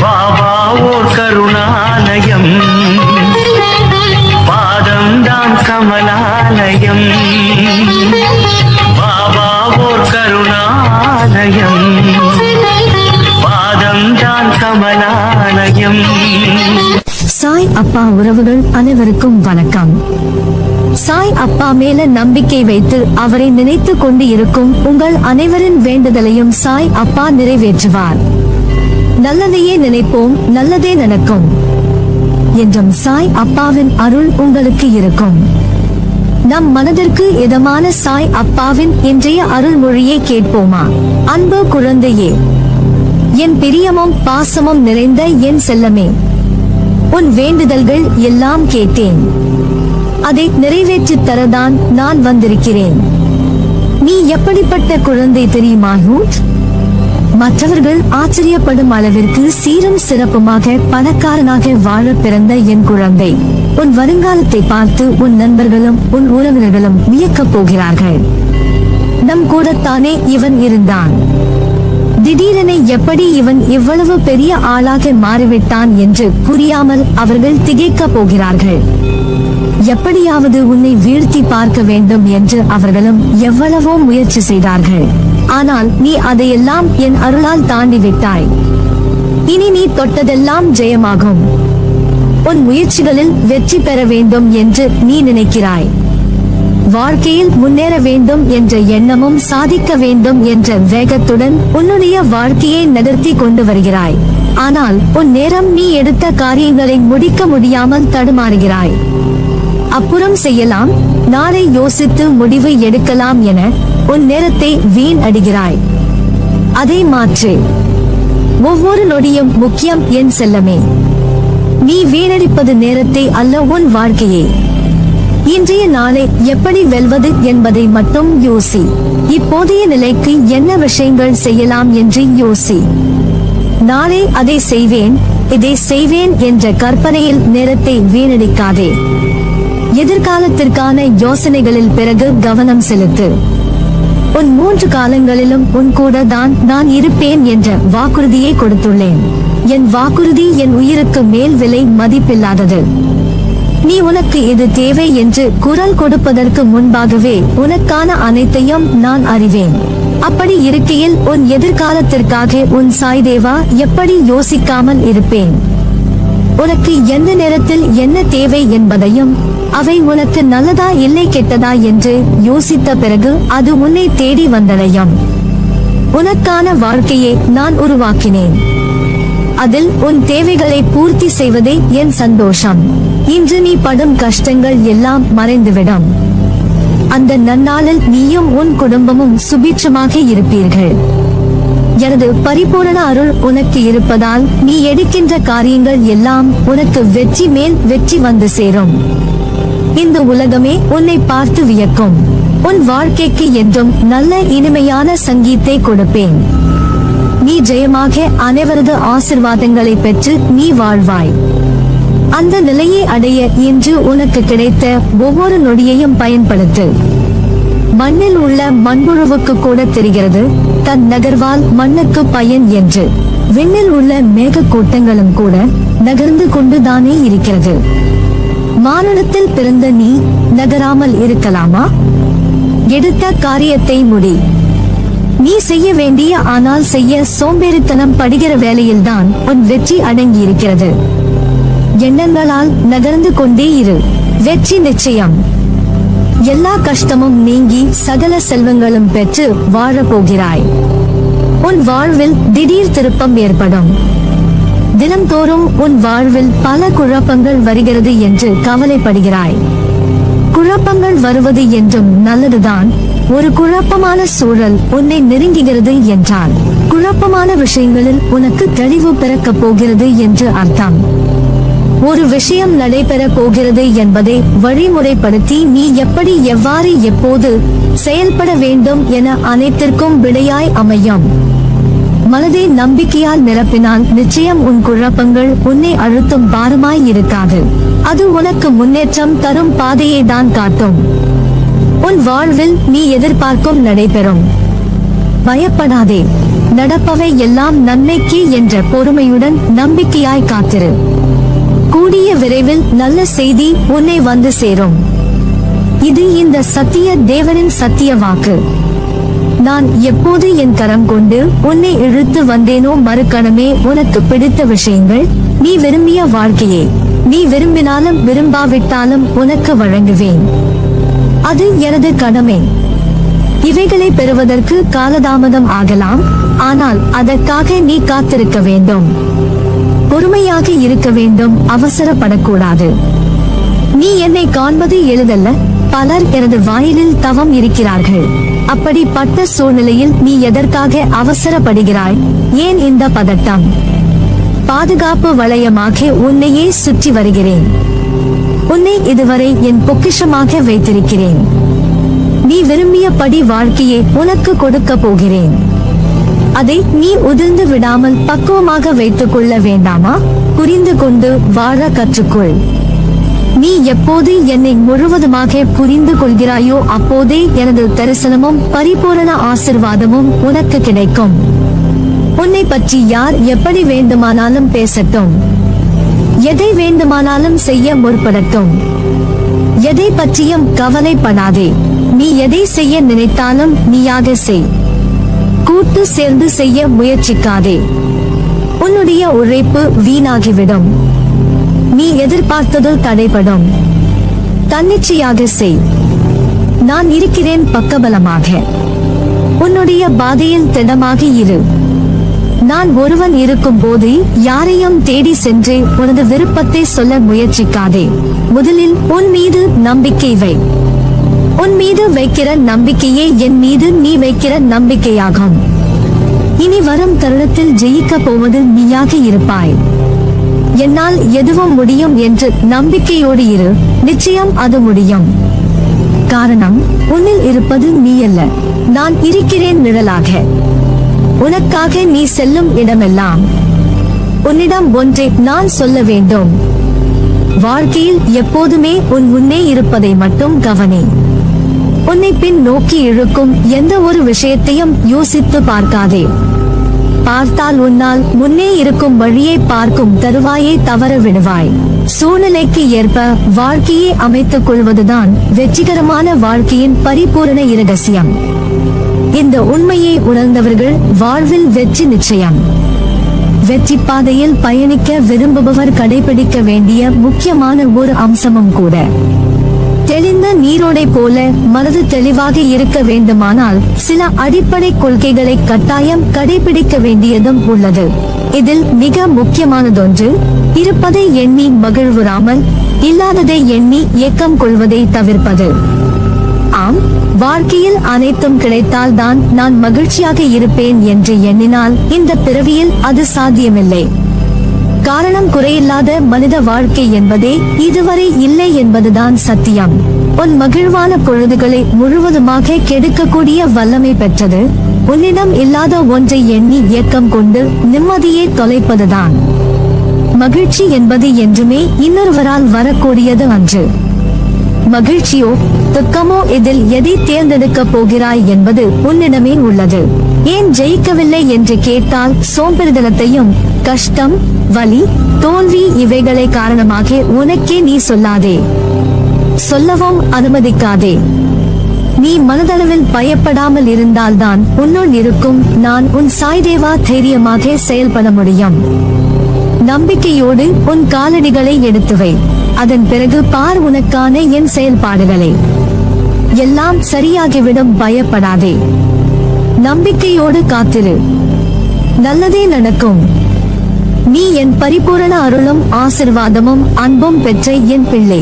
பாபா ஓர் கருணாலயம், பாதம்தான் கமலாலயம். பாபா ஓர் கருணாலயம், பாதம்தான் கமலாலயம். சாய் அப்பா உறவுகள் அனைவருக்கும் வணக்கம். சாய் அப்பா மேல நம்பிக்கை வைத்து அவரை நினைத்து கொண்டு இருக்கும் உங்கள் அனைவரின் வேண்டுதலையும் சாய் அப்பா நிறைவேற்றுவார். நல்லதையே நினைப்போம், நல்லதே நடக்கும் என்றும் சாய் அப்பாவின் அருள் உங்களுக்கு இருக்கும். நம் மனதிற்கு இதமான சாய் அப்பாவின் இன்றைய அருள்மொழியை கேட்போமா? அன்பு குழந்தையே, என் பிரியமும் பாசமும் நிறைந்த என் செல்லமே, உன் வேண்டுதல்கள் எல்லாம் கேட்டேன். அதை நிறைவேற்றித் தரதான் நான் வந்திருக்கிறேன். நீ எப்படிப்பட்ட குழந்தை தெரியுமா? மற்றவர்கள் ஆச்சரியப்படும் அளவிற்கு சீரும் சிறப்புமாக பணக்காரனாக வாழ பிறந்த என் குழந்தை, உன் வருங்காலத்தை பார்த்து உன் நண்பர்களும் உன் உறவினர்களும் வியக்கப் போகிறார்கள். நம் கூடத்தானே இவன் இருந்தான், திடீரென எப்படி இவன் இவ்வளவு பெரிய ஆளாக மாறிவிட்டான் என்று புரியாமல் அவர்கள் திகைக்கப் போகிறார்கள். எப்படியாவது உன்னை வீழ்த்தி பார்க்க வேண்டும் என்று அவர்களும் எவ்வளவோ முயற்சி செய்தார்கள். ஆனால் நீ அதையெல்லாம் என் அருளால் தாண்டி விட்டாய். இனி நீ தொட்டதெல்லாம் ஜெயமாகும். உன் முயற்சிகளில் வெற்றி பெற வேண்டும் என்று நீ நினைக்கிறாய். வாழ்க்கையில் முன்னேற வேண்டும் என்ற எண்ணமும் சாதிக்க வேண்டும் என்ற வேகத்துடன் உன்னுடைய வாழ்க்கையை நகர்த்தி கொண்டு வருகிறாய். ஆனால் உன் நேரம் நீ எடுத்த காரியங்களை முடிக்க முடியாமல் தடுமாறுகிறாய். அப்புறம் செய்யலாம், நாளை யோசித்து முடிவு எடுக்கலாம் என உன் நேரத்தை வீண் அடிகிறாய். அதை மாற்று. ஒவ்வொரு நொடியும் முக்கியம் என் செல்லமே. நீ வீணடிப்பது நேரத்தை அல்ல, உன் வாழ்க்கையை. இன்றைய நாளை எப்படி வெல்வது என்பதை மட்டும் யோசி. இப்போதைய நிலைக்கு என்ன விஷயங்கள் செய்யலாம் என்று யோசி. நாளை அதை செய்வேன், இதை செய்வேன் என்ற கற்பனையில் நேரத்தை வீணடிக்காதே. எதிர்காலத்திற்கான யோசனைகளில் பிறகு கவனம் செலுத்து. உன் 3 காலங்களிலும் உன் கூட தான் நான் இருப்பேன் என்ற வாக்குறுதியை கொடுத்துள்ளேன். என் வாக்குறுதி என் உயிருக்கு மேல் விலை மதிப்பில்லாதது. நீ உனக்கு இது தேவை என்று குரல் கொடுப்பதற்கு முன்பாகவே உனக்கான அனைத்தையும் நான் அறிவேன். அப்படி இருக்கையில் உன் எதிர்காலத்திற்காக உன் சாய் தேவா எப்படி யோசிக்காமல் இருப்பேன்? உனக்கு எந்த நேரத்தில் என்ன தேவை என்பதையும், அவை உனக்கு நல்லதா இல்லை கெட்டதா என்று யோசித்த பிறகு அது உன்னை தேடி வந்தடையும். உனக்கான வாழ்க்கையை நான் உருவாக்கினேன். அதில் உன் தேவைகளை பூர்த்தி செய்வதே என் சந்தோஷம். இன்று நீ படும் கஷ்டங்கள் எல்லாம் மறைந்துவிடும். அந்த நன்னாளில் நீயும் உன் குடும்பமும் சுபீட்சமாக இருப்பீர்கள். எனது பரிபூரண அருள் உனக்கு இருப்பதால் நீ எடுக்கின்ற காரியங்கள் எல்லாம் உனக்கு வெற்றி மேல் வெற்றி வந்து சேரும். இந்த உலகமே உன்னை பார்த்து வியக்கும். உன் வாழ்க்கைக்கு என்றும் நல்ல இனிமையான சங்கீத்தை கொடுப்பேன். நீ ஜெயமாக அனைவரது ஆசிர்வாதங்களை பெற்று நீ வாழ்வாய். அந்த நிலையை அடைய இன்று உனக்கு கிடைத்த ஒவ்வொரு நொடியையும் பயன்படுத்து. மண்ணில் உள்ள மண்புழுவுக்கு கூட தெரிகிறது தன் நகர்வால் மண்ணுக்கு பயன் என்று. விண்ணில் உள்ள மேக கூட்டங்களும் கூட நகர்ந்து கொண்டுதானே இருக்கிறது. மானுடத்தில் பிறந்த நீ நகராமல் இருக்கலாமா? எடுத்த காரியத்தை முடி. நீ செய்ய வேண்டிய ஆனால் செய்ய சோம்பேறித்தனம் படுகிற வேளையில்தான் உன் வெற்றி அடங்கி இருக்கிறது. எண்ணங்களால் நகர்ந்து கொண்டே இரு, வெற்றி நிச்சயம். எல்லா கஷ்டமும் நீங்கி சகல செல்வங்களும் பெற்று வாழ போகிறாய். உன் வாழ்வில் திடீர் திருப்பம் ஏற்படும். தினம்தோறும் உன் வாழ்வில் பல குழப்பங்கள் வருகிறது என்று கவலைப்படுகிறாய். குழப்பங்கள் வருவது என்றும் நல்லதுதான். ஒரு குழப்பமான சூழல் உன்னை நெருங்குகிறது என்றால் குழப்பமான விஷயங்களில் உனக்கு தெளிவு பிறக்கப் போகிறது என்று அர்த்தம். ஒரு விஷயம் நடைபெற போகிறது என்பதை வழிமுறைப்படுத்தி நீ எப்படி எவ்வாறு எப்போது செயல்பட வேண்டும் என அனைத்திற்கும் விடையாய் அமையும். மனதை நம்பிக்கையால் நிரப்பினால் நிச்சயம் உன் குழப்பங்கள் உன்னை அழுத்தும் பாரமாய் இருக்காது. அது உனக்கு முன்னேற்றம் தரும் பாதையை தான் காட்டும். உன் வாழ்வில் நீ எதிர்பார்க்கும் நடைபெறும். பயப்படாதே. நடப்பவை எல்லாம் நன்மைக்கு என்ற பொறுமையுடன் நம்பிக்கையாய் காத்திரு. கூடிய விரைவில் நல்ல செய்தி உன்னை வந்து சேரும். இது இந்த சத்திய தேவனின் சத்திய வாக்கு. நான் எப்போது என் கரம் கொண்டு உன்னை இழுத்து வந்தேனோ மறுகணமே உனக்கு பிடித்த விஷயங்கள், நீ விரும்பிய வாழ்க்கையே நீ விரும்பினாலும் விரும்பாவிட்டாலும் உனக்கு வழங்குவேன். அது எனது கடமை. இவைகளை பெறுவதற்கு காலதாமதம் ஆகலாம், ஆனால் அதற்காக நீ காத்திருக்க வேண்டும். பொறுமையாக இருக்க வேண்டும், அவசரப்படக்கூடாது. நீ என்னை காண்பது எளிதல்ல. பலர் எனது வாயிலில் தவம் இருக்கிறார்கள். அப்படிப்பட்ட சூழ்நிலையில் நீ எதற்காக அவசரப்படுகிறாய்? ஏன் இந்த பதட்டம்? பாதுகாப்பு வளையமாக உன்னையே சுற்றி வருகிறேன். உன்னை இதுவரை என் பொக்கிஷமாக வைத்திருக்கிறேன். நீ விரும்பியபடி வாழ்க்கையை உனக்கு கொடுக்க போகிறேன். அதை நீ உதிர்ந்து விடாமல் பக்குவமாக வைத்துக் கொள்ள வேண்டாமா? புரிந்து கொண்டு வாழ கற்றுக்கொள். நீ எப்போது என்னை முழுவதுமாக புரிந்து கொள்கிறாயோ அப்போதே எனது தரிசனமும் பரிபூரண ஆசிர்வாதமும் உனக்கு கிடைக்கும். உன்னை பற்றி யார் எப்படி வேண்டுமானாலும் பேசட்டும், எதை வேண்டுமானாலும் செய்ய முற்படட்டும், எதை பற்றியும் கவலைப்படாதே. நீ எதை செய்ய நினைத்தாலும் நீயாக செய். கூட்டு சேர்ந்து செய்ய முயற்சிக்காதே. உன்னுடைய உழைப்பு வீணாகிவிடும். நீ எதிர்பார்த்தது தடைபடும். தன்னிச்சையாக செய். நான் இருக்கிறேன் பக்கபலமாக. உன்னுடைய பாதையில் திடமாக இரு. நான் ஒருவன் இருக்கும் போது யாரையும் தேடி சென்று உனது விருப்பத்தை சொல்ல முயற்சிக்காதே. முதலில் உன் மீது நம்பிக்கை வை. உன் மீது வைக்கிற நம்பிக்கையே என் மீது நீ வைக்கிற நம்பிக்கையாகும். இனி வரும் தருணத்தில் ஜெயிக்க போவது நீயாக இருப்பாய். என்னால் எதுவும் முடியும் என்று நம்பிக்கையோடு இரு. நிச்சயம் அது முடியும். காரணம், உன்னில் இருப்பது நீ அல்ல, நான் இருக்கிறேன் நிழலாக. உனக்காக நீ செல்லும் இடமெல்லாம் உன்னிடம் ஒன்றை நான் சொல்ல வேண்டும். வாழ்க்கையில் எப்போதுமே உன் முன்னே இருப்பதை மட்டும் கவனி. உன்னை பின் நோக்கி இழுக்கும் எந்த ஒரு விஷயத்தையும் யோசித்து பார்க்காதே. பார்த்தால் உன்னால் முன்னே இருக்கும் வழியை பார்க்கும் தருவாயை தவற விடுவாய். சூழ்நிலைக்கு ஏற்ப வாழ்க்கையை அமைத்துக் கொள்வதுதான் வெற்றிகரமான வாழ்க்கையின் பரிபூரண இரகசியம். இந்த உண்மையை உணர்ந்தவர்கள் வாழ்வில் வெற்றி நிச்சயம். வெற்றி பாதையில் பயணிக்க விரும்புபவர் கடைபிடிக்க வேண்டிய முக்கியமான ஒரு அம்சமும் கூட. தெளிந்த நீரோடை போல மனது தெளிவாக இருக்க வேண்டுமானால் சில அடிப்படை கொள்கைகளை கட்டாயம் கடைபிடிக்க வேண்டியதும் உள்ளது. இதில் மிக முக்கியமானதொன்று, இருப்பதை எண்ணி மகிழ்வுறாமல் இல்லாததை எண்ணி ஏக்கம் கொள்வதை தவிர்ப்பது. ஆம், வாழ்க்கையில் அனைத்தும் கிடைத்தால் தான் நான் மகிழ்ச்சியாக இருப்பேன் என்று எண்ணினால் இந்த பிறவியில் அது சாத்தியமில்லை. காரணம், குறையில்லாத மனித வாழ்க்கை என்பதே இதுவரை இல்லை என்பதுதான் சத்தியம். உன் மகிழ்வான பொழுதுகளை முழுவதுமாக கெடுக்கக்கூடிய வல்லமை பெற்றது உன்னிடம் இல்லாத ஒன்றை எண்ணி ஏக்கம் கொண்டு நிம்மதியை தொலைப்பதுதான். மகிழ்ச்சி என்பது என்றுமே இன்னொருவரால் வரக்கூடியது அன்று. மகிழ்ச்சியோ துக்கமோ இதில் எதை தேர்ந்தெடுக்க போகிறாய் என்பது உன்னிடமே உள்ளது. ஏன் ஜெயிக்கவில்லை என்று கேட்டால் சோம்பேறித்தனத்தையும் கஷ்டம், வலி, தோல்வி இவைகளை காரணமாக உனக்கே நீ சொல்லாதே. சொல்லவும் அனுமதிக்காதே. நீ மனதளவில் பயப்படாமல் இருந்தால்தான் உன்னுள் இருக்கும் நான் உன் சாய்தேவா தைரியமாக செயல்பட முடியும். நம்பிக்கையோடு உன் காலடிகளை எடுத்து வை. அதன் பிறகு பார் உனக்கான என் செயல்பாடுகளை. எல்லாம் சரியாகிவிடும், பயப்படாதே. நம்பிக்கையோடு காத்திரு. நல்லதே நடக்கும். நீ என் பரிபூரண அருளும் ஆசிர்வாதமும் அன்பும் பெற்ற என் பிள்ளை.